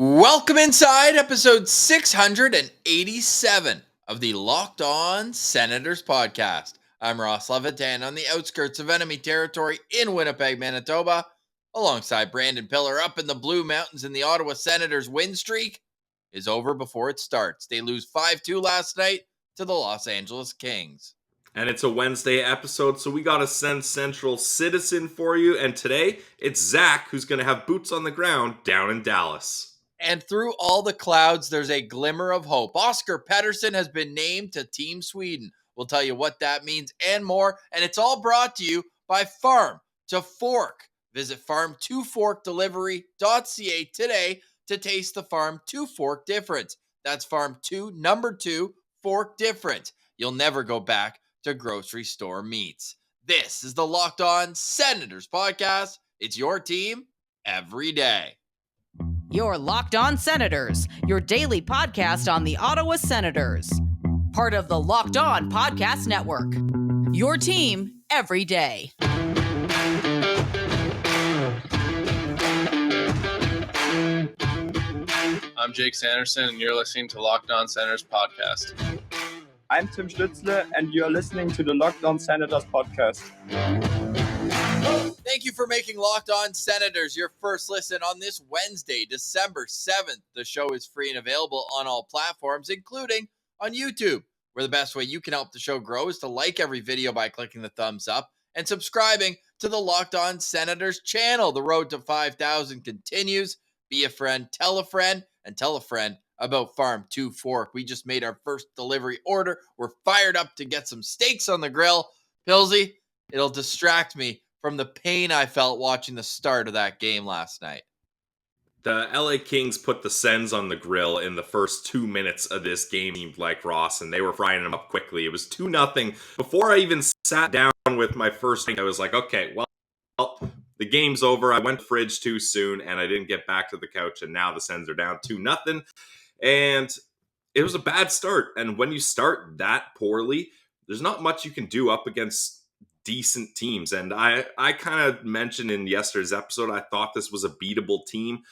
Welcome inside episode 687 of the Locked On Senators podcast. I'm Ross Levitan on the outskirts of enemy territory in Winnipeg, Manitoba, alongside Brandon Pillar up in the Blue Mountains, and the Ottawa Senators win streak is over before it starts. They lose 5-2 last night to the Los Angeles Kings. And it's a Wednesday episode, so we got a SensCentral citizen for you. And today, it's Zach who's going to have boots on the ground down in Dallas. And through all the clouds, there's a glimmer of hope. Oscar Pettersson has been named to Team Sweden. We'll tell you what that means and more. And it's all brought to you by Farm to Fork. Visit farm2forkdelivery.ca today to taste the Farm to Fork difference. That's Farm 2, number 2, Fork difference. You'll never go back to grocery store meats. This is the Locked On Senators podcast. It's your team every day. Your Locked On Senators, your daily podcast on the Ottawa Senators. Part of the Locked On Podcast Network. Your team every day. I'm Jake Sanderson, and you're listening to Locked On Senators podcast. I'm Tim Stützle, and you're listening to the Locked On Senators podcast. Thank you for making Locked On Senators your first listen on this Wednesday, December 7th. The show is free and available on all platforms, including on YouTube, where the best way you can help the show grow is to like every video by clicking the thumbs up and subscribing to the Locked On Senators channel. The road to 5,000 continues. Be a friend, and tell a friend about Farm 2 Fork. We just made our first delivery order. We're fired up to get some steaks on the grill. Pilsy, it'll distract me from the pain I felt watching the start of that game last night. The LA Kings put the Sens on the grill in the first 2 minutes of this game, seemed like, Ross, and they were frying them up quickly. It was 2-0. Before I even sat down with my first drink, I was like, okay, well, the game's over. I went to the fridge too soon, and I didn't get back to the couch, and now the Sens are down 2-0. And it was a bad start. And when you start that poorly, there's not much you can do up against decent teams. And I kind of mentioned in yesterday's episode, I thought this was a beatable team.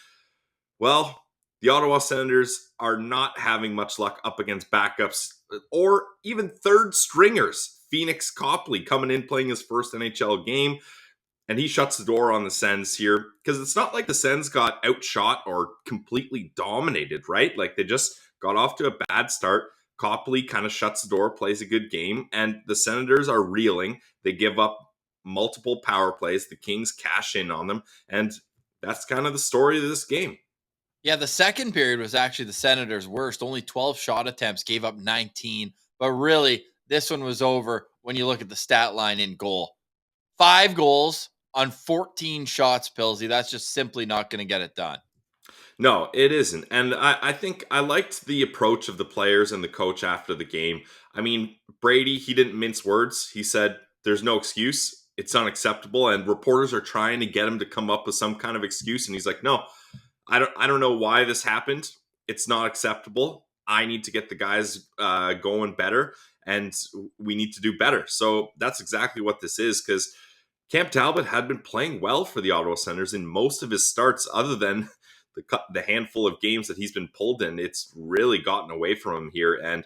Well, the Ottawa Senators are not having much luck up against backups or even third stringers. Phoenix Copley coming in, playing his first NHL game, and he shuts the door on the Sens here, because it's not like the Sens got outshot or completely dominated, right? Like, they just got off to a bad start. Copley kind of shuts the door, plays a good game, and the Senators are reeling. They give up multiple power plays. The Kings cash in on them, and that's kind of the story of this game. Yeah, the second period was actually the Senators' worst. Only 12 shot attempts, gave up 19. But really, this one was over when you look at the stat line in goal. 5 goals on 14 shots, Pilsy. That's just simply not going to get it done. No, it isn't. And I think I liked the approach of the players and the coach after the game. I mean, Brady, he didn't mince words. He said, there's no excuse. It's unacceptable. And reporters are trying to get him to come up with some kind of excuse. And he's like, no, I don't know why this happened. It's not acceptable. I need to get the guys going better, and we need to do better. So that's exactly what this is, because Cam Talbot had been playing well for the Ottawa Senators in most of his starts, other than the handful of games that he's been pulled in. It's really gotten away from him here. And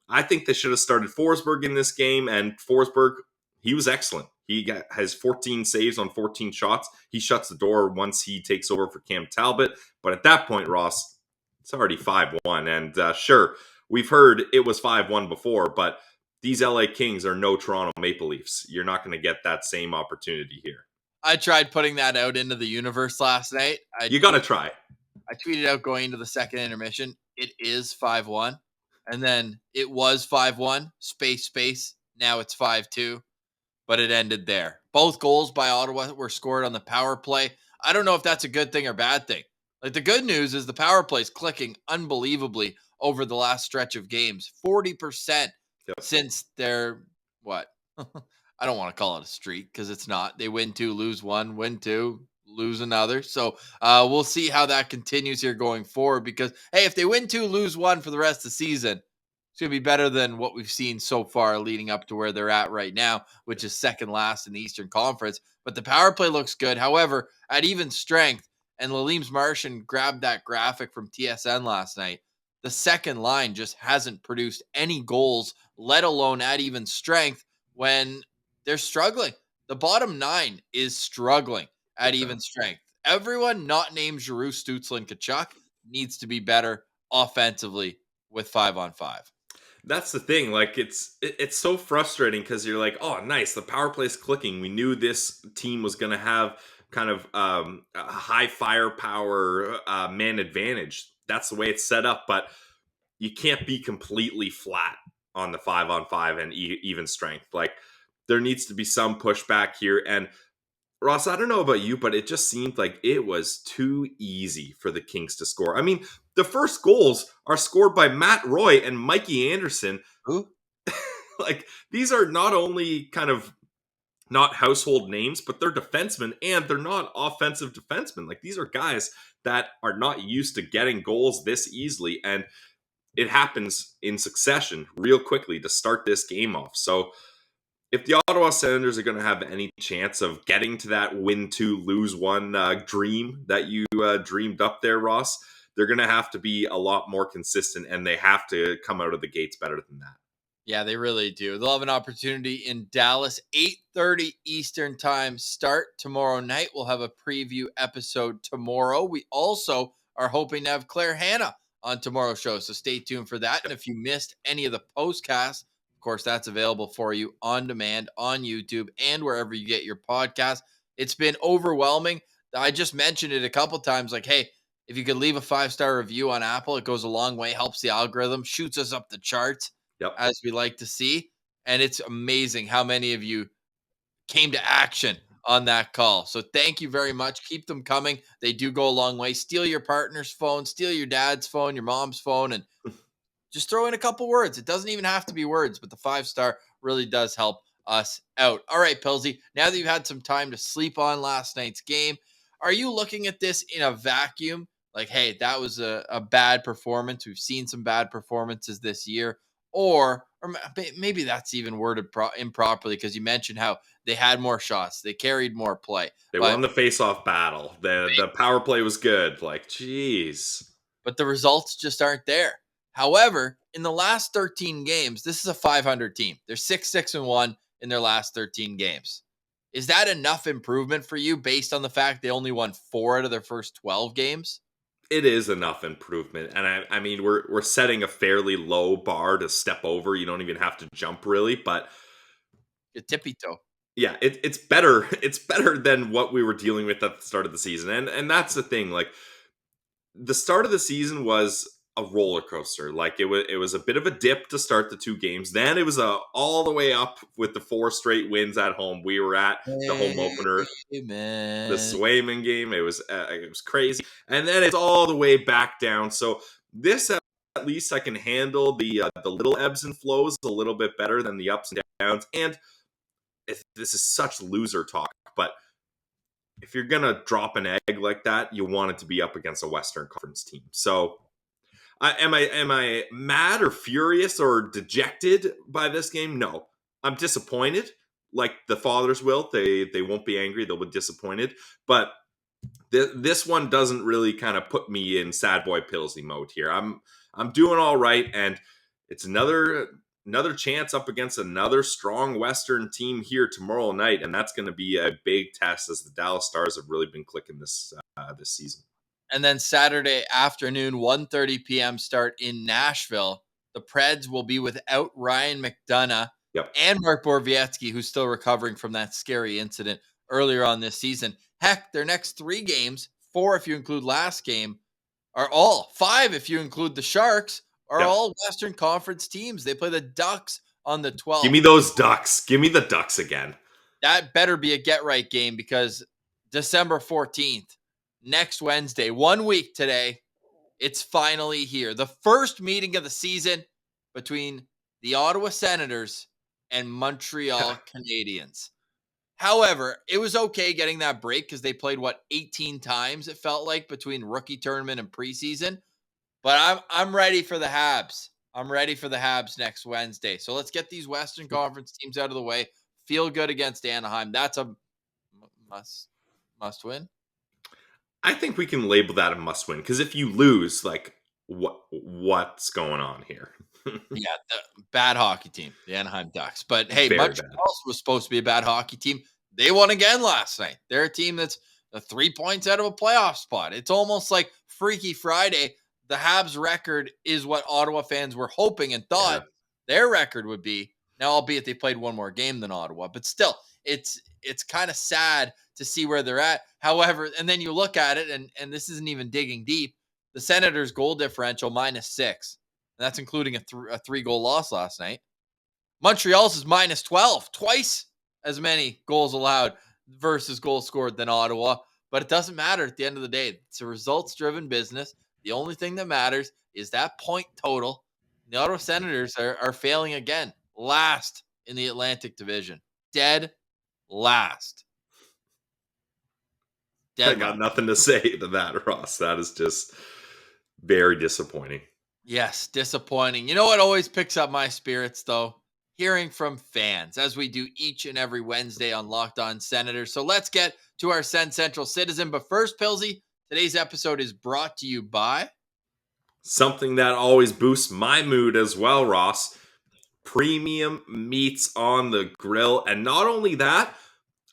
I think they should have started Forsberg in this game. And Forsberg, he was excellent. He has 14 saves on 14 shots. He shuts the door once he takes over for Cam Talbot. But at that point, Ross, it's already 5-1. And sure, we've heard it was 5-1 before, but these LA Kings are no Toronto Maple Leafs. You're not going to get that same opportunity here. I tried putting that out into the universe last night. You got to try. I tweeted out going into the second intermission, it is 5-1. And then it was 5-1, space. Now it's 5-2. But it ended there. Both goals by Ottawa were scored on the power play. I don't know if that's a good thing or bad thing. Like, the good news is the power play is clicking unbelievably over the last stretch of games. 40% since their, what? I don't want to call it a streak, because it's not. They win 2, lose 1, win 2, lose another. So we'll see how that continues here going forward, because, hey, if they win 2, lose 1 for the rest of the season, it's going to be better than what we've seen so far leading up to where they're at right now, which is second last in the Eastern Conference. But the power play looks good. However, at even strength, And Laleem's Martian grabbed that graphic from TSN last night. The second line just hasn't produced any goals, let alone at even strength when they're struggling. The bottom 9 is struggling at even strength. Everyone not named Giroux, Stützle, and Kachuk needs to be better offensively with 5-on-5. That's the thing. Like it's so frustrating because you're like, oh, nice, the power play's clicking. We knew this team was going to have kind of a high firepower man advantage. That's the way it's set up, but you can't be completely flat on the 5-on-5 and even strength. Like there needs to be some pushback here. And Ross, I don't know about you, but it just seemed like it was too easy for the Kings to score. I mean, the first goals are scored by Matt Roy and Mikey Anderson. Who? Like, these are not only kind of not household names, but they're defensemen, and they're not offensive defensemen. Like, these are guys that are not used to getting goals this easily, and it happens in succession real quickly to start this game off. So, if the Ottawa Senators are going to have any chance of getting to that win 2, lose 1 dream that you dreamed up there, Ross, they're going to have to be a lot more consistent, and they have to come out of the gates better than that. Yeah, they really do. They'll have an opportunity in Dallas, 8:30 Eastern time start tomorrow night. We'll have a preview episode tomorrow. We also are hoping to have Claire Hanna on tomorrow's show, so stay tuned for that. And if you missed any of the postcasts, of course, that's available for you on demand on YouTube and wherever you get your podcast. It's been overwhelming. I just mentioned it a couple times, like, hey, if you could leave a 5-star review on Apple, it goes a long way, helps the algorithm, shoots us up the charts. Yep. As we like to see. And it's amazing how many of you came to action on that call. So thank you very much. Keep them coming. They do go a long way. Steal your partner's phone, steal your dad's phone, your mom's phone, and just throw in a couple words. It doesn't even have to be words, but the 5-star really does help us out. All right, Pilsy, now that you've had some time to sleep on last night's game, are you looking at this in a vacuum? Like, hey, that was a bad performance. We've seen some bad performances this year. Or maybe that's even worded improperly because you mentioned how they had more shots. They carried more play. They won the face-off battle. The power play was good. Like, geez. But the results just aren't there. However, in the last 13 games, this is a 500 team. They're 6-6-1 in their last 13 games. Is that enough improvement for you based on the fact they only won 4 out of their first 12 games? It is enough improvement, and I mean we're setting a fairly low bar to step over. You don't even have to jump really, but A tippy toe. yeah, it's better. It's better than what we were dealing with at the start of the season, and that's the thing. Like the start of the season was a roller coaster. Like it was a bit of a dip to start the 2 games. Then it was all the way up with the 4 straight wins at home. We were at the home opener, the Swayman game. It was crazy, and then it's all the way back down. So this at least I can handle the little ebbs and flows a little bit better than the ups and downs. And this is such loser talk, but if you're gonna drop an egg like that, you want it to be up against a Western Conference team. So. Am I mad or furious or dejected by this game? No. I'm disappointed. Like the fathers will. They won't be angry. They'll be disappointed. But this one doesn't really kind of put me in sad boy Pilsy mode here. I'm doing all right, and it's another chance up against another strong Western team here tomorrow night, and that's going to be a big test as the Dallas Stars have really been clicking this season. And then Saturday afternoon, 1:30 p.m. start in Nashville. The Preds will be without Ryan McDonough and Mark Borowiecki, who's still recovering from that scary incident earlier on this season. Heck, their next 3 games, 4 if you include last game, are all 5 if you include the Sharks, are all Western Conference teams. They play the Ducks on the 12th. Give me those Ducks. Give me the Ducks again. That better be a get-right game because December 14th, next Wednesday, 1 week today, it's finally here. The first meeting of the season between the Ottawa Senators and Montreal Canadiens. However, it was okay getting that break because they played, 18 times it felt like between rookie tournament and preseason. But I'm ready for the Habs. I'm ready for the Habs next Wednesday. So let's get these Western Conference teams out of the way. Feel good against Anaheim. That's a must win. I think we can label that a must win, because if you lose, like, what's going on here? Yeah, the bad hockey team, the Anaheim Ducks. But hey, Very Montreal bad. was supposed to be a bad hockey team. They won again last night. They're a team that's 3 points out of a playoff spot. It's almost like Freaky Friday. The Habs record is what Ottawa fans were hoping and thought their record would be. Now, albeit they played one more game than Ottawa, but still, it's kind of sad to see where they're at. However, and then you look at it, and this isn't even digging deep. The Senators' goal differential -6. And that's including a 3-goal loss last night. Montreal's is -12, twice as many goals allowed versus goals scored than Ottawa. But it doesn't matter at the end of the day. It's a results-driven business. The only thing that matters is that point total. The Ottawa Senators are failing again, last in the Atlantic Division. Dead last. I got nothing to say to that, Ross. That is just very disappointing. Yes, disappointing. You know what always picks up my spirits, though? Hearing from fans, as we do each and every Wednesday on Locked On Senators. So let's get to our SensCentral citizen. But first, Pilsy, today's episode is brought to you by something that always boosts my mood as well, Ross. Premium meats on the grill. And not only that,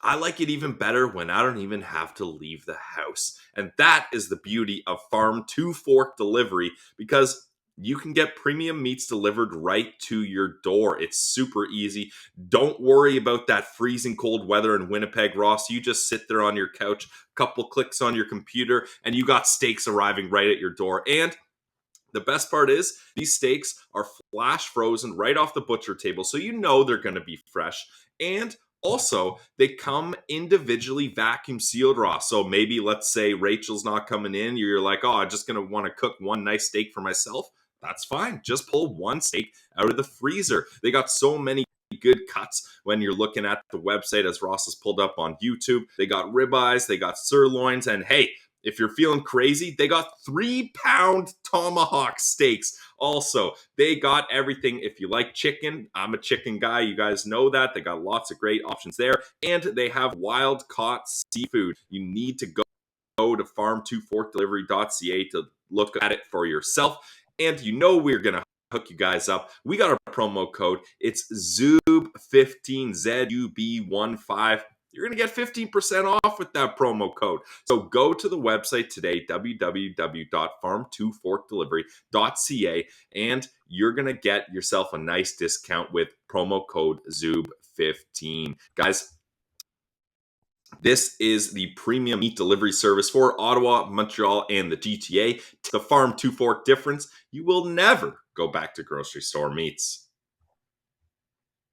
I like it even better when I don't even have to leave the house. And that is the beauty of Farm to Fork delivery, because you can get premium meats delivered right to your door. It's super easy. Don't worry about that freezing cold weather in Winnipeg, Ross. You just sit there on your couch, couple clicks on your computer, and you got steaks arriving right at your door. And the best part is these steaks are flash frozen right off the butcher table, so you know they're going to be fresh. And also, they come individually vacuum sealed, raw. So maybe, let's say Rachel's not coming in. You're like, oh, I'm just going to want to cook one nice steak for myself. That's fine. Just pull one steak out of the freezer. They got so many good cuts when you're looking at the website, as Ross has pulled up on YouTube. They got ribeyes, they got sirloins, and hey, if you're feeling crazy, they got 3-pound tomahawk steaks. Also, they got everything. If you like chicken, I'm a chicken guy. You guys know that. They got lots of great options there. And they have wild caught seafood. You need to go to farm2forkdelivery.ca to look at it for yourself. And you know we're going to hook you guys up. We got a promo code. It's ZUB15, ZUB15. You're going to get 15% off with that promo code. So go to the website today, www.farm2forkdelivery.ca, and you're going to get yourself a nice discount with promo code ZUB15. Guys, this is the premium meat delivery service for Ottawa, Montreal, and the GTA. The Farm to Fork difference, you will never go back to grocery store meats.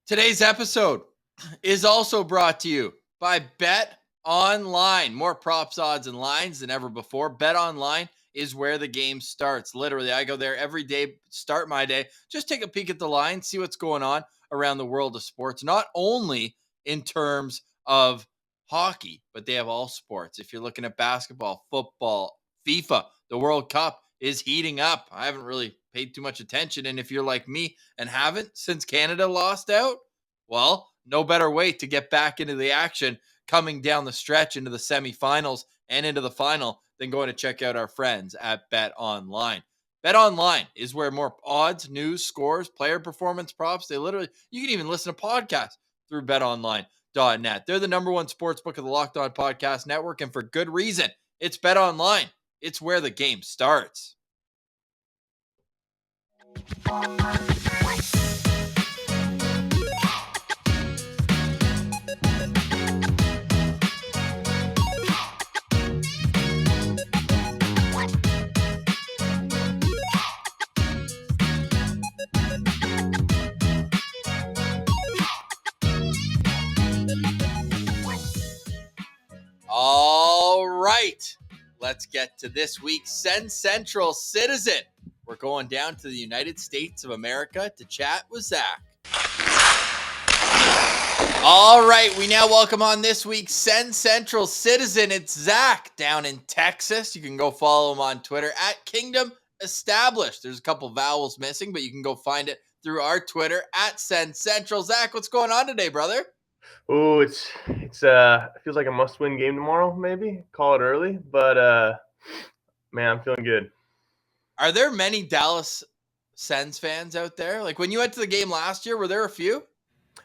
Today's episode is also brought to you by BetOnline. More props, odds, and lines than ever before. BetOnline is where the game starts. Literally, I go there every day, start my day, just take a peek at the line, see what's going on around the world of sports, not only in terms of hockey, but they have all sports. If you're looking at basketball, football, FIFA, the World Cup is heating up. I haven't really paid too much attention. And if you're like me and haven't since Canada lost out, well, no better way to get back into the action coming down the stretch into the semifinals and into the final than going to check out our friends at BetOnline. BetOnline is where more odds, news, scores, player performance props, you can even listen to podcasts through BetOnline.net. They're the number one sports book of the Locked On Podcast Network, and for good reason. It's BetOnline. It's where the game starts. All right, let's get to this week's SensCentral citizen. We're going down to the United States of America to chat with Zach. All right, we now welcome on this week's SensCentral citizen. It's Zach down in Texas. You can go follow him on Twitter at Kingdom Established. There's a couple vowels missing, but you can go find it through our Twitter at SensCentral. Zach, what's going on today, brother? Oh, it feels like a must-win game tomorrow. Maybe call it early, but man, I'm feeling good. Are there many Dallas Sens fans out there? Like when you went to the game last year, were there a few?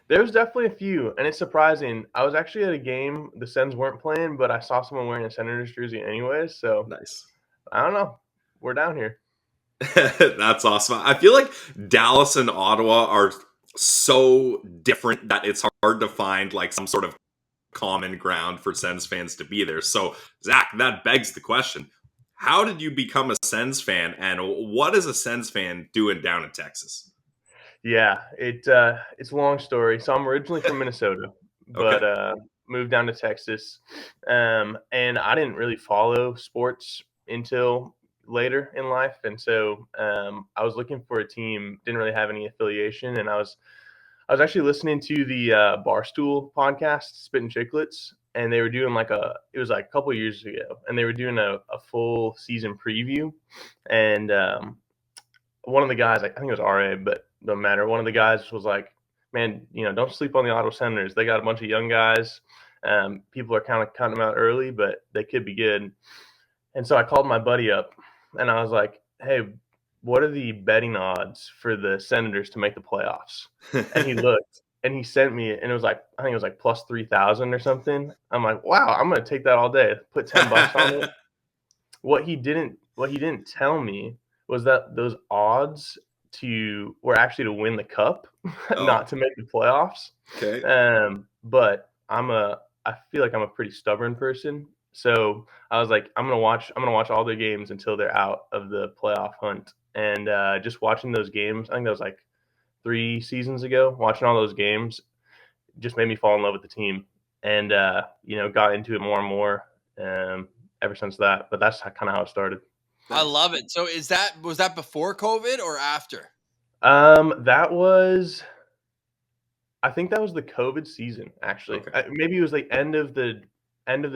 There's definitely a few, and it's surprising. I was actually at a game the Sens weren't playing, but I saw someone wearing a Senators jersey anyways. So Nice. I don't know. We're down here. That's awesome. I feel like Dallas and Ottawa are so different that it's hard to find like some sort of common ground for Sens fans to be there. So, Zach, that begs the question: how did you become a Sens fan, and what is a Sens fan doing down in Texas? Yeah, it's a long story. So I'm originally from Minnesota, but Okay. moved down to Texas, and I didn't really follow sports until later in life, and so I was looking for a team. Didn't really have any affiliation, and I was actually listening to the Barstool podcast, Spittin' Chicklets, and they were doing it was like a couple years ago, and they were doing a full season preview, and one of the guys, I think it was RA, but doesn't matter. One of the guys was like, "Man, don't sleep on the Ottawa Senators. They got a bunch of young guys. People are kind of cutting them out early, but they could be good." And so I called my buddy up, and I was like, "Hey, what are the betting odds for the Senators to make the playoffs?" And he looked, and he sent me, and I think it was like plus 3,000 or something. I'm like, "Wow, I'm gonna take that all day. Put $10 on it." What he didn't tell me was that those odds were actually to win the cup, Oh, not to make the playoffs. okay. But I feel like I'm a pretty stubborn person. So I was like, I'm gonna watch all their games until they're out of the playoff hunt. And just watching those games, I think that was like 3 seasons ago, watching all those games just made me fall in love with the team. And got into it more and more ever since that. But that's kind of how it started. I love it. So was that before COVID or after? That was I think that was the COVID season, actually. Okay. Maybe it was like end of the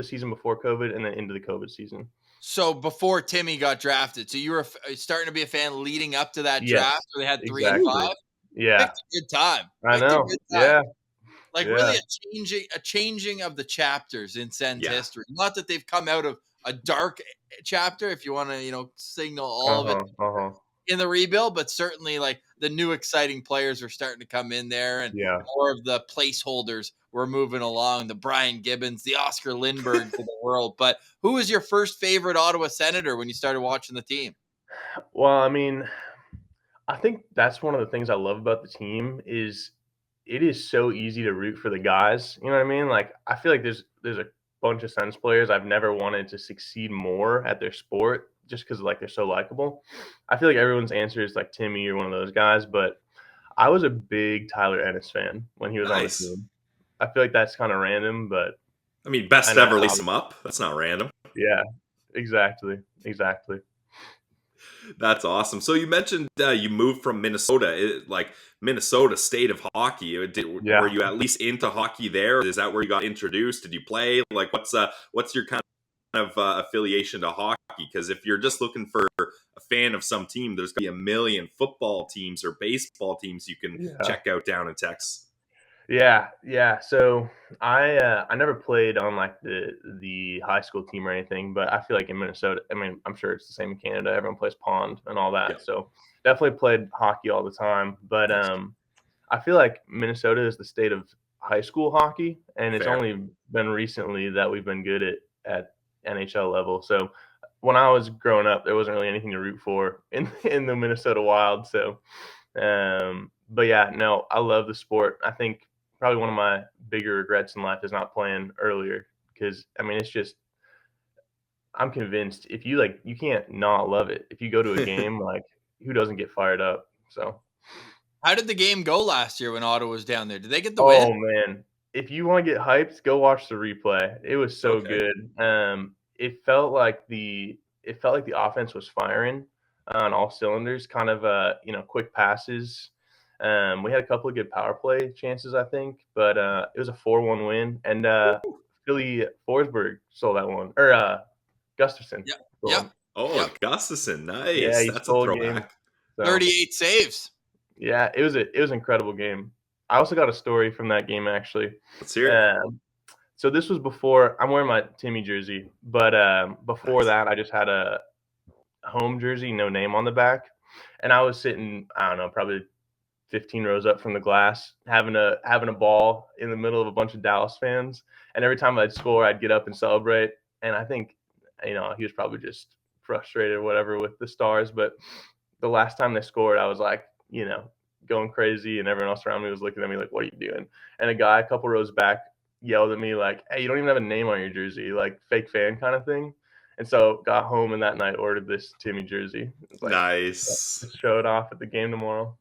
season before COVID and then into the COVID season. So before Timmy got drafted. So you were starting to be a fan leading up to that draft Yes, where they had 3 and exactly. 5? Yeah, Picked a good time. I Picked a know. good time. Yeah, Like yeah. really a changing of the chapters in Sens Yeah. history. Not that they've come out of a dark chapter, if you want to, signal all of it Uh-huh. in the rebuild, but certainly like the new exciting players are starting to come in there, and Yeah. more of the placeholders were moving along, the Brian Gibbons, the Oscar Lindberghs of the world. But who was your first favorite Ottawa Senator when you started watching the team? Well, I mean, I think that's one of the things I love about the team is it is so easy to root for the guys. You know what I mean? Like I feel like there's a bunch of Sens players I've never wanted to succeed more at their sport just because like they're so likable. I feel like everyone's answer is like Timmy or one of those guys, but I was a big Tyler Ennis fan when he was on the Nice. team. I feel like that's kind of random, but I mean, best I know ever lace how. them up. That's not random. Yeah, exactly. That's awesome. So you mentioned you moved from Minnesota, like Minnesota State of Hockey. Were Yeah. you at least into hockey there? Is that where you got introduced? Did you play? Like, what's your kind of affiliation to hockey? Because if you're just looking for a fan of some team, there's gonna be a million football teams or baseball teams you can Yeah. check out down in Texas. Yeah. So I never played on like the high school team or anything, but I feel like in Minnesota, I mean, I'm sure it's the same in Canada. Everyone plays pond and all Yeah, that. So definitely played hockey all the time. But nice. I feel like Minnesota is the state of high school hockey, and it's Fair. only been recently that we've been good at NHL level. So when I was growing up, there wasn't really anything to root for in the Minnesota Wild. So, but yeah, no, I love the sport. I think probably one of my bigger regrets in life is not playing earlier because I mean it's just I'm convinced if you can't not love it. If you go to a game, like who doesn't get fired up? So How did the game go last year when Ottawa was down there? Did they get the win? oh man, if you want to get hyped, go watch the replay. It was so Okay. good. It felt like the offense was firing on all cylinders. Kind of quick passes. We had a couple of good power play chances, I think, but it was a 4-1 win, and Philly Forsberg stole that one, or Gustafson Yep. stole Yep. him. Oh, Yep. Gustafson, Yeah, nice. he That's a stole a game. throwback. So 38 saves. yeah, it was an incredible game. I also got a story from that game, actually. Let's hear it. So this was before I'm wearing my Timmy jersey, but before that, I just had a home jersey, no name on the back, and I was sitting, I don't know, probably 15 rows up from the glass, having a ball in the middle of a bunch of Dallas fans, and every time I'd score, I'd get up and celebrate. And I think, he was probably just frustrated or whatever with the Stars, but the last time they scored, I was like, going crazy, and everyone else around me was looking at me like, "What are you doing?" And a guy a couple rows back yelled at me like, "Hey, you don't even have a name on your jersey, like fake fan kind of thing." And so got home and that night ordered this Timmy jersey. It's like, Nice. just show it off at the game tomorrow.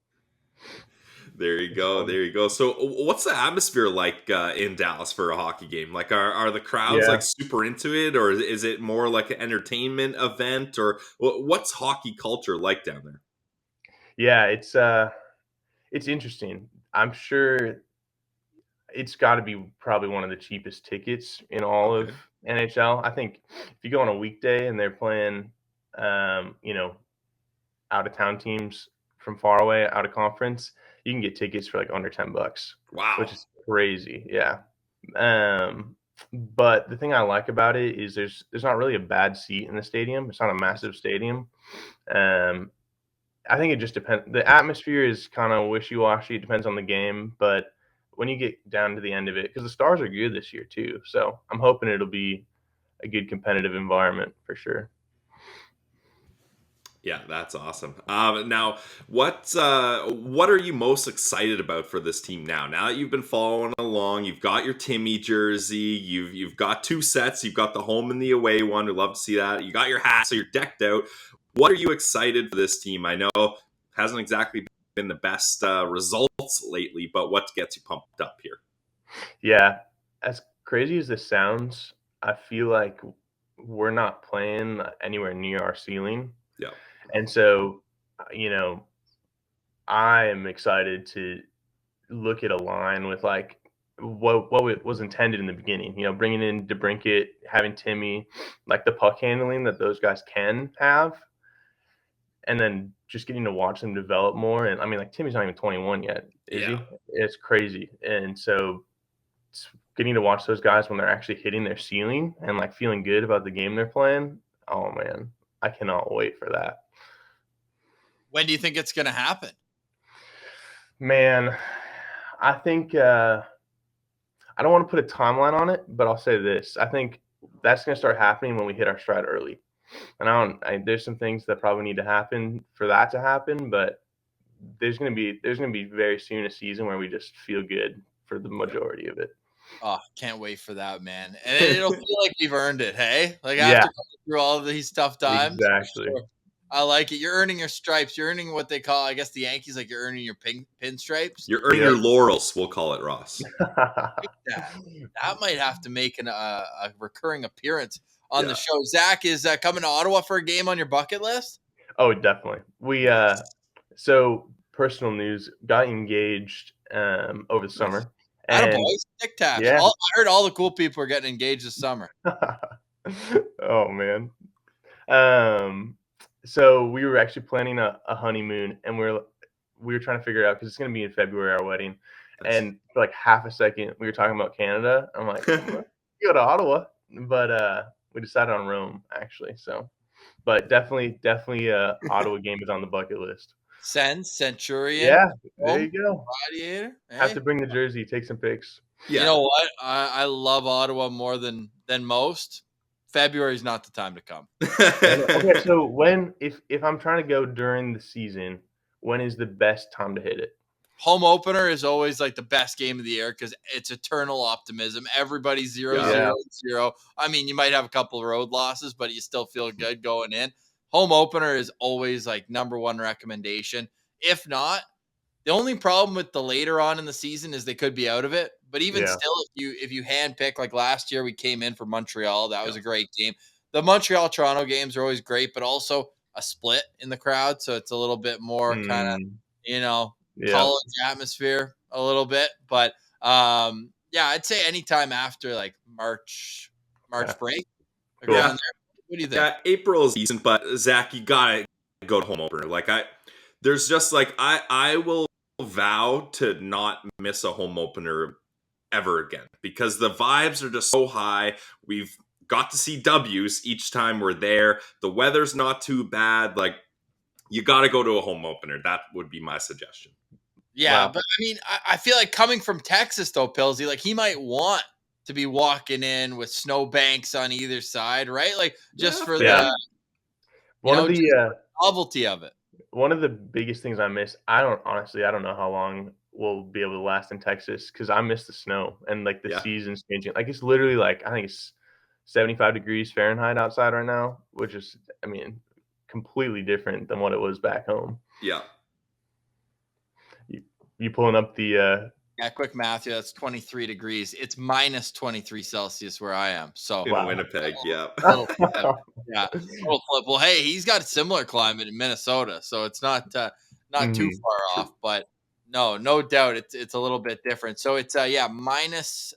There you go. There you go. So, what's the atmosphere like in Dallas for a hockey game? Like, are the crowds Yeah. like super into it, or is it more like an entertainment event, or what's hockey culture like down there? Yeah, it's interesting. I'm sure it's got to be probably one of the cheapest tickets in all of Okay. NHL. I think if you go on a weekday and they're playing, out of town teams from far away, out of conference, you can get tickets for like under $10, Wow. which is crazy. Yeah. But the thing I like about it is there's not really a bad seat in the stadium. It's not a massive stadium. I think it just depends. The atmosphere is kind of wishy-washy. It depends on the game, but when you get down to the end of it, because the Stars are good this year too, so I'm hoping it'll be a good competitive environment for sure. Yeah, that's awesome. Now, what are you most excited about for this team now? Now that you've been following along, you've got your Timmy jersey, you've got 2 sets, you've got the home and the away one. We'd love to see that. You got your hat, so you're decked out. What are you excited for this team? I know it hasn't exactly been the best results lately, but what gets you pumped up here? Yeah, as crazy as this sounds, I feel like we're not playing anywhere near our ceiling. Yeah. And so, I am excited to look at a line with like what was intended in the beginning. Bringing in DeBrincat, having Timmy, like the puck handling that those guys can have, and then just getting to watch them develop more. And I mean, like Timmy's not even 21 yet, is he? It's crazy. And so getting to watch those guys when they're actually hitting their ceiling and like feeling good about the game they're playing. Oh man, I cannot wait for that. When do you think it's going to happen? Man, I think I don't want to put a timeline on it, but I'll say this. I think that's going to start happening when we hit our stride early. And there's some things that probably need to happen for that to happen, but there's going to be very soon a season where we just feel good for the majority of it. Oh, can't wait for that, man. And it'll feel like we've earned it, hey? Like Yeah. after going through all of these tough times. Exactly. Sure. I like it. You're earning your stripes. You're earning what they call, I guess, the Yankees, like you're earning your pinstripes. You're earning your laurels, we'll call it, Ross. That might have to make a recurring appearance on the show. Zach, is coming to Ottawa for a game on your bucket list? Oh, definitely. We so personal news, got engaged over the summer. And boys, Tic Tacs. yeah. I heard all the cool people are getting engaged this summer. Oh man. So we were actually planning a honeymoon, and we were trying to figure out, because it's going to be in February, our wedding. And for like half a second, we were talking about Canada. I'm like, go to Ottawa, but we decided on Rome actually. So, but definitely, Ottawa game is on the bucket list. Sens, Centurion. Yeah, there you go. Gladiator. Hey. Have to bring the jersey, take some pics. Yeah. You know what? I love Ottawa more than most. February is not the time to come. Okay, so if I'm trying to go during the season, when is the best time to hit it? Home opener is always like the best game of the year because it's eternal optimism. Everybody's 0-0-0. I mean, you might have a couple of road losses, but you still feel good going in. Home opener is always like number one recommendation. If not, the only problem with the later on in the season is they could be out of it. But even still, if you handpick, like last year we came in for Montreal, that was a great game. The Montreal-Toronto games are always great, but also a split in the crowd, so it's a little bit more kind of, college atmosphere a little bit. But I'd say anytime after like March break. Cool. What do you think? Yeah, April is decent, but Zach, you gotta go to home opener. Like there's just like I will vow to not miss a home opener ever again, because the vibes are just so high. We've got to see W's each time we're there. The weather's not too bad. Like, you got to go to a home opener. That would be my suggestion. Yeah, Wow. but I mean, I feel like coming from Texas though, Pillsy, like he might want to be walking in with snowbanks on either side, right? Like just for Yeah. the One of just the for the novelty of it. one of the biggest things I miss, I don't know how long we'll be able to last in Texas because I miss the snow and like the Yeah. seasons changing. Like it's literally like I think it's 75 degrees Fahrenheit outside right now, which is completely different than what it was back home. Yeah. You pulling up the Yeah, quick math. Yeah, that's 23 degrees. It's minus 23 Celsius where I am. So In Wow. Winnipeg, yeah. little flip. Yeah, little flip. Well, hey, he's got a similar climate in Minnesota, so it's not too Mhm. far off. But no doubt, it's a little bit different. So it's minus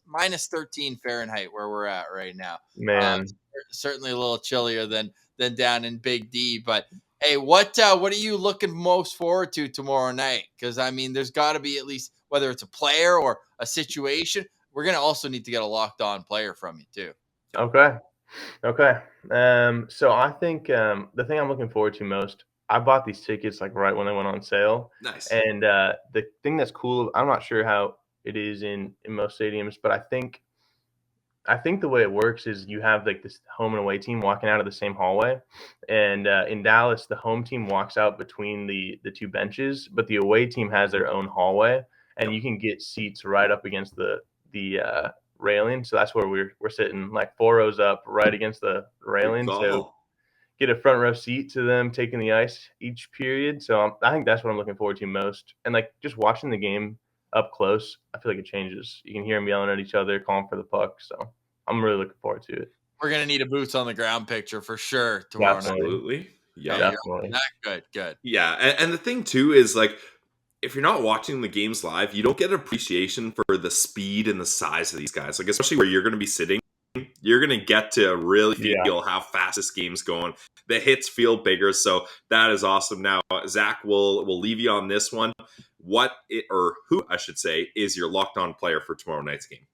13 Fahrenheit where we're at right now. Man. Certainly a little chillier than down in Big D. But hey, what are you looking most forward to tomorrow night? Because I mean, there's got to be at least, whether it's a player or a situation, we're gonna also need to get a locked on player from you too. Okay. So I think the thing I'm looking forward to most, I bought these tickets like right when they went on sale. Nice. And the thing that's cool, I'm not sure how it is in most stadiums, but I think the way it works is you have like this home and away team walking out of the same hallway. And in Dallas, the home team walks out between the two benches, but the away team has their own hallway, and you can get seats right up against the railing. So that's where we're sitting, like 4 rows up, right against the railing. Good So call. get a front row seat to them taking the ice each period. So I think that's what I'm looking forward to most. And like just watching the game up close, I feel like it changes. You can hear them yelling at each other, calling for the puck. So I'm really looking forward to it. We're gonna need a boots on the ground picture for sure tomorrow night. Absolutely. Yeah. Okay, Definitely. Good. Yeah. And the thing, too, is like, if you're not watching the games live, you don't get appreciation for the speed and the size of these guys. Like, especially where you're going to be sitting, you're going to get to really feel how fast this game's going. The hits feel bigger, so that is awesome. Now, Zach, we'll leave you on this one. Who I should say is your locked on player for tomorrow night's game?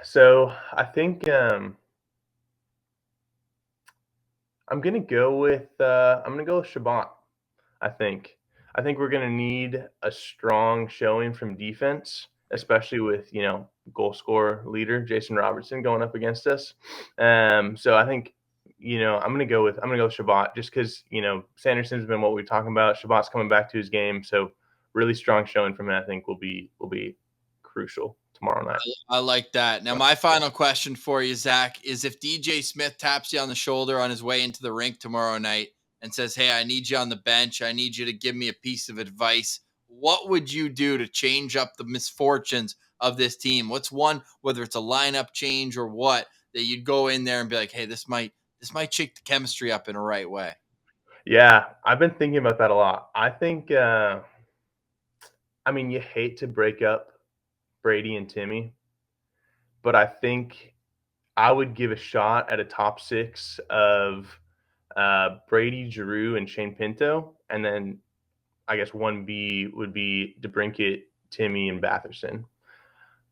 So I think I'm gonna go with Shabbat. I think we're gonna need a strong showing from defense, especially with goal scorer leader Jason Robertson going up against us. So I think I'm gonna go with Shabbat just because Sanderson's been what we're talking about. Shabbat's coming back to his game, so really strong showing from him I think will be crucial tomorrow night. I like that. Now, my final question for you, Zach, is if DJ Smith taps you on the shoulder on his way into the rink tomorrow night and says, "Hey, I need you on the bench. I need you to give me a piece of advice," what would you do to change up the misfortunes of this team? What's one, whether it's a lineup change or what, that you'd go in there and be like, "Hey, this might shake the chemistry up in a right way"? Yeah, I've been thinking about that a lot. I think, you hate to break up Brady and Timmy, but I think I would give a shot at a top six of Brady, Giroux, and Shane Pinto, and then I guess 1B would be DeBrincat, Timmy, and Batherson.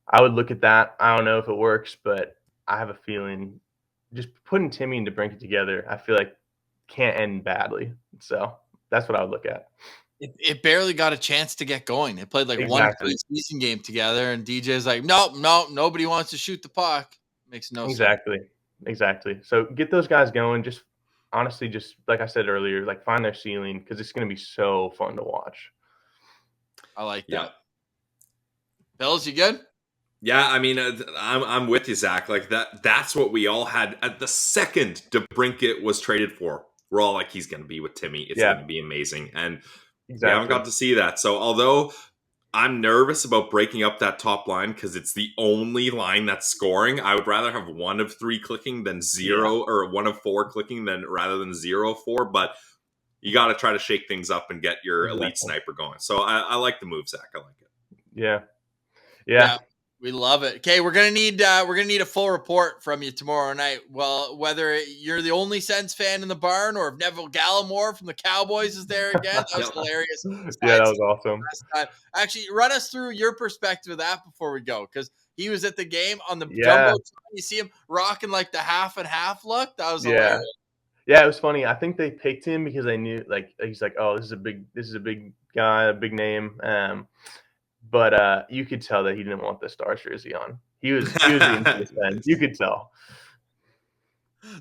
I would look at that. I don't know if it works, but I have a feeling just putting Timmy and DeBrincat together, I feel like can't end badly. So that's what I would look at. It barely got a chance to get going. They played like Exactly. one preseason game together, and DJ's like, nope, nobody wants to shoot the puck. Makes no sense. Exactly. So get those guys going. Just honestly, just like I said earlier, like find their ceiling because it's going to be so fun to watch. I like that. Yeah. Bills, you good? Yeah, I mean, I'm with you, Zach. Like that's what we all had at the second DeBrincat was traded for. We're all like, he's going to be with Timmy. It's going to be amazing. And we haven't got to see that. So although I'm nervous about breaking up that top line because it's the only line that's scoring, I would rather have one of three clicking than zero, or one of four clicking rather than 0-4. But you got to try to shake things up and get your elite sniper going. So I like the move, Zach. I like it. Yeah. We love it. Okay, we're gonna need a full report from you tomorrow night. Well, whether you're the only Sens fan in the barn or if Neville Gallimore from the Cowboys is there again. That was Yep. hilarious. Yeah, that was awesome. Actually, run us through your perspective of that before we go, because he was at the game on the Yeah. jumbo. You see him rocking like the half and half look. That was Yeah. hilarious. Yeah, it was funny. I think they picked him because they knew, like, he's like, oh, this is a big guy, a big name. But you could tell that he didn't want the Stars jersey on. He was into the Sens. You could tell.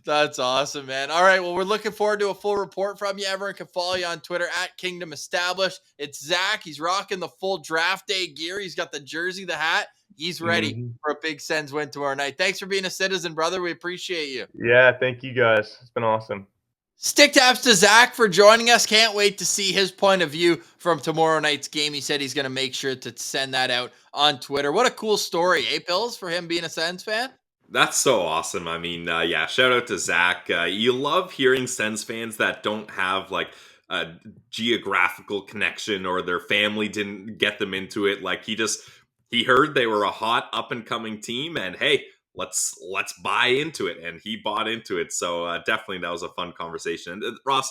That's awesome, man. All right. Well, we're looking forward to a full report from you. Everyone can follow you on Twitter at Kingdom Established. It's Zach. He's rocking the full draft day gear. He's got the jersey, the hat. He's ready for a big Sens win tomorrow night. Thanks for being a citizen, brother. We appreciate you. Yeah, thank you guys. It's been awesome. Stick taps to Zach for joining us. Can't wait to see his point of view from tomorrow night's game. He said he's going to make sure to send that out on Twitter. What a cool story, eh, Pills, for him being a Sens fan? That's so awesome. I mean, yeah, shout out to Zach. You love hearing Sens fans that don't have like a geographical connection or their family didn't get them into it. Like he heard they were a hot up and coming team and hey, let's buy into it. And he bought into it. So definitely that was a fun conversation. And Ross,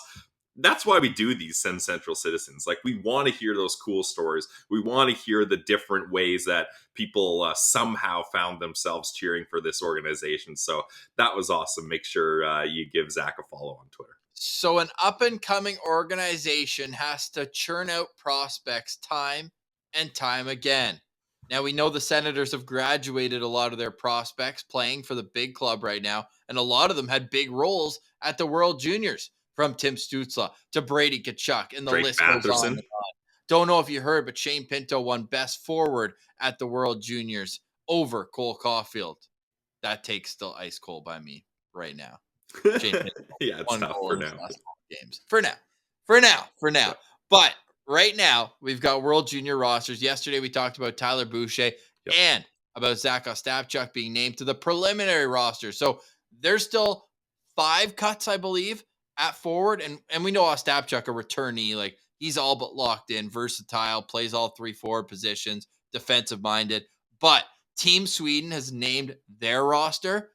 that's why we do these SensCentral Citizens. Like, we want to hear those cool stories. We want to hear the different ways that people somehow found themselves cheering for this organization. So that was awesome. Make sure you give Zach a follow on Twitter. So an up-and-coming organization has to churn out prospects time and time again. Now, we know the Senators have graduated a lot of their prospects playing for the big club right now, and a lot of them had big roles at the World Juniors, from Tim Stützle to Brady Tkachuk, and the Drake list goes Batherson. on and on. Don't know if you heard, but Shane Pinto won Best Forward at the World Juniors over Cole Caulfield. That takes still ice cold by me right now. Shane Pinto, yeah, it's tough for now. Games. For now. But right now, we've got World Junior rosters. Yesterday, we talked about Tyler Boucher and about Zach Ostapchuk being named to the preliminary roster. So there's still 5 cuts, I believe, at forward. And we know Ostapchuk, a returnee, like, he's all but locked in, versatile, plays all 3 forward positions, defensive-minded. But Team Sweden has named their roster,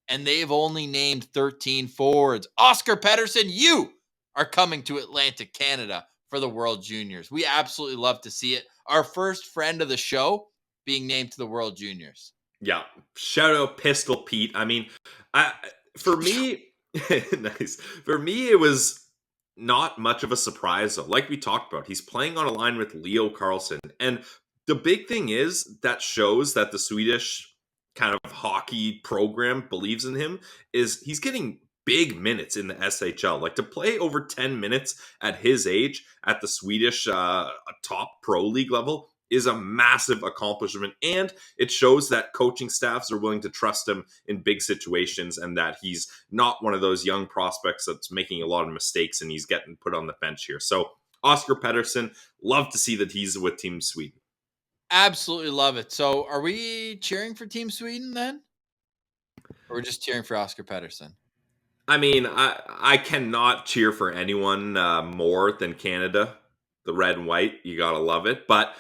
and they've only named 13 forwards. Oscar Pettersson, you are coming to Atlantic Canada for the World Juniors. We absolutely love to see it. Our first friend of the show being named to the World Juniors. Yeah. Shout out Pistol Pete. I mean, for me, nice. For me, it was not much of a surprise, though. Like we talked about, he's playing on a line with Leo Carlsson. And the big thing is that shows that the Swedish kind of hockey program believes in him is he's getting big minutes in the SHL. Like, to play over 10 minutes at his age at the Swedish top pro league level is a massive accomplishment, and it shows that coaching staffs are willing to trust him in big situations and that he's not one of those young prospects that's making a lot of mistakes and he's getting put on the bench here. So Oscar Pettersson, love to see that he's with Team Sweden. Absolutely love it. So are we cheering for Team Sweden then? Or we're just cheering for Oscar Pettersson? I mean, I cannot cheer for anyone more than Canada. The red and white, you gotta love it. But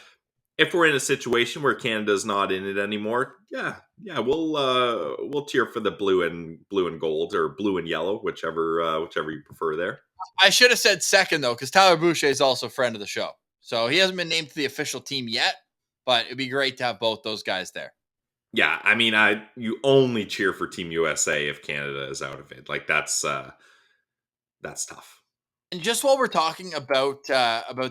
if we're in a situation where Canada's not in it anymore, yeah, we'll cheer for the blue and gold, or blue and yellow, whichever you prefer there. I should have said second, though, because Tyler Boucher is also a friend of the show. So he hasn't been named to the official team yet, but it'd be great to have both those guys there. Yeah, I mean, you only cheer for Team USA if Canada is out of it. Like, that's tough. And just while we're talking about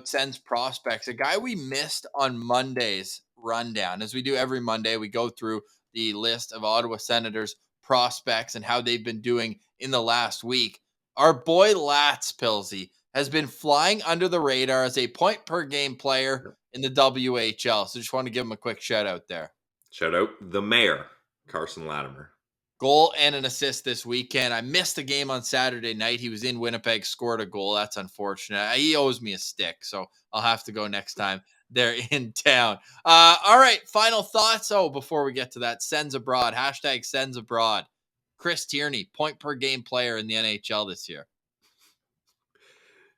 Sens prospects, a guy we missed on Monday's rundown, as we do every Monday, we go through the list of Ottawa Senators prospects and how they've been doing in the last week. Our boy Latz Pilsy has been flying under the radar as a point per game player in the WHL. So just want to give him a quick shout out there. Shout out the mayor, Carson Latimer. Goal and an assist this weekend. I missed the game on Saturday night. He was in Winnipeg, scored a goal. That's unfortunate. He owes me a stick, so I'll have to go next time they're in town. All right, final thoughts. Oh, before we get to that, Sens Abroad, hashtag Sens Abroad. Chris Tierney, point per game player in the NHL this year.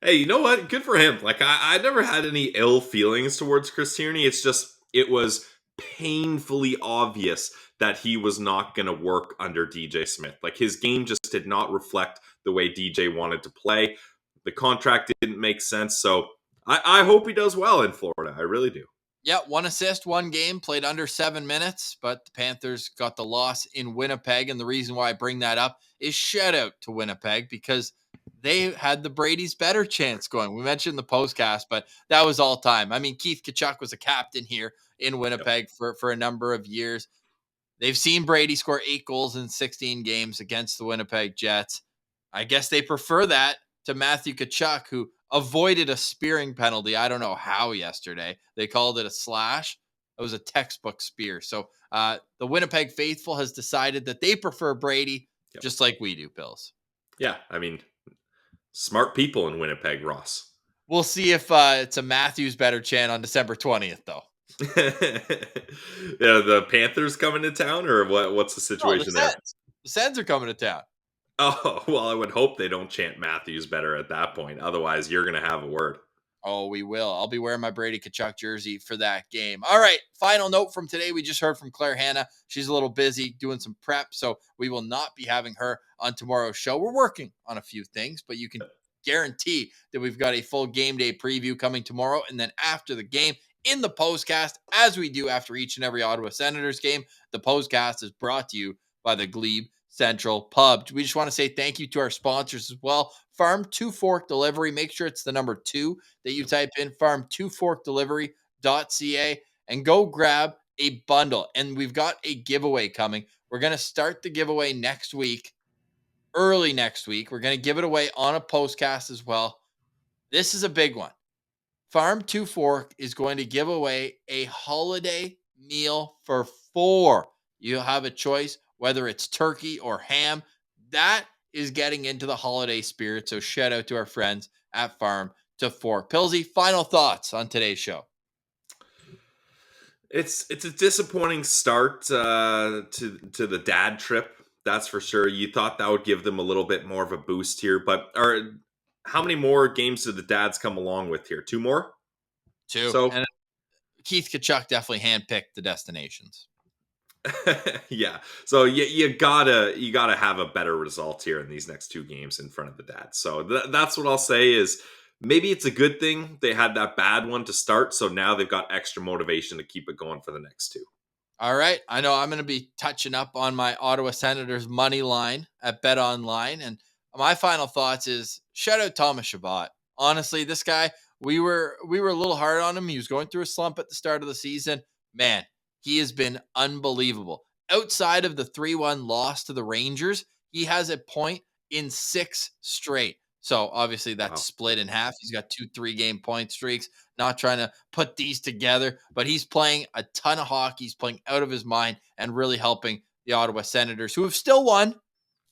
Hey, you know what? Good for him. Like, I never had any ill feelings towards Chris Tierney. It's just, it was painfully obvious that he was not going to work under DJ Smith. Like, his game just did not reflect the way DJ wanted to play. The contract didn't make sense. So I hope he does well in Florida. I really do. Yeah, 1 assist, 1 game, played under 7 minutes, but the Panthers got the loss in Winnipeg. And the reason why I bring that up is shout out to Winnipeg, because they had the Brady's better chance going. We mentioned the postcast, but that was all time. I mean, Keith Tkachuk was a captain here in Winnipeg for a number of years. They've seen Brady score 8 goals in 16 games against the Winnipeg Jets. I guess they prefer that to Matthew Tkachuk, who avoided a spearing penalty. I don't know how yesterday. They called it a slash. It was a textbook spear. So the Winnipeg faithful has decided that they prefer Brady, just like we do, Pills. Yeah, I mean, smart people in Winnipeg, Ross. We'll see if it's a Matthews better chant on December 20th, though. Yeah, the Panthers coming to town, or what's the situation there? The Sens are coming to town. Oh, well, I would hope they don't chant Matthews better at that point. Otherwise, you're going to have a word. Oh, we will. I'll be wearing my Brady Tkachuk jersey for that game. All right, final note from today. We just heard from Claire Hanna. She's a little busy doing some prep, so we will not be having her on tomorrow's show. We're working on a few things, but you can guarantee that we've got a full game day preview coming tomorrow. And then after the game, in the postcast, as we do after each and every Ottawa Senators game, the postcast is brought to you by the Glebe Central Pub. We just want to say thank you to our sponsors as well. Farm 2 Fork Delivery. Make sure it's the number 2 that you type in, farm2forkdelivery.ca, and go grab a bundle. And we've got a giveaway coming. We're going to start the giveaway next week, early next week. We're going to give it away on a postcast as well. This is a big one. Farm 2 Fork is going to give away a holiday meal for 4. You'll have a choice, whether it's turkey or ham. That is getting into the holiday spirit. So shout out to our friends at Farm 2 Fork. Pilsy, final thoughts on today's show. It's a disappointing start to the dad trip. That's for sure. You thought that would give them a little bit more of a boost here, but how many more games did the dads come along with here? 2 more? 2. So, and Keith Tkachuk definitely handpicked the destinations. Yeah. So you gotta have a better result here in these next 2 games in front of the dads. So that's what I'll say is maybe it's a good thing they had that bad one to start. So now they've got extra motivation to keep it going for the next 2. All right. I know I'm going to be touching up on my Ottawa Senators money line at BetOnline. And my final thoughts is shout out Thomas Chabot. Honestly, this guy, we were a little hard on him. He was going through a slump at the start of the season. Man, he has been unbelievable. Outside of the 3-1 loss to the Rangers, he has a point in 6 straight. So obviously that's split in half. He's got 2 3-game point streaks. Not trying to put these together, but he's playing a ton of hockey. He's playing out of his mind and really helping the Ottawa Senators, who have still won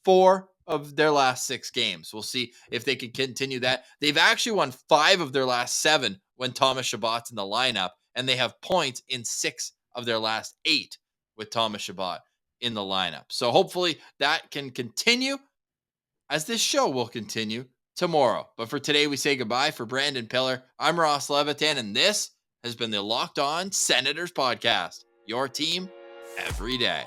4 of their last 6 games. We'll see if they can continue that. They've actually won 5 of their last 7 when Thomas Chabot's in the lineup, and they have points in 6 of their last 8 with Thomas Chabot in the lineup. So hopefully that can continue, as this show will continue tomorrow. But for today, we say goodbye. For Brandon Pillar, I'm Ross Levitan, and this has been the Locked On Senators podcast. Your team every day.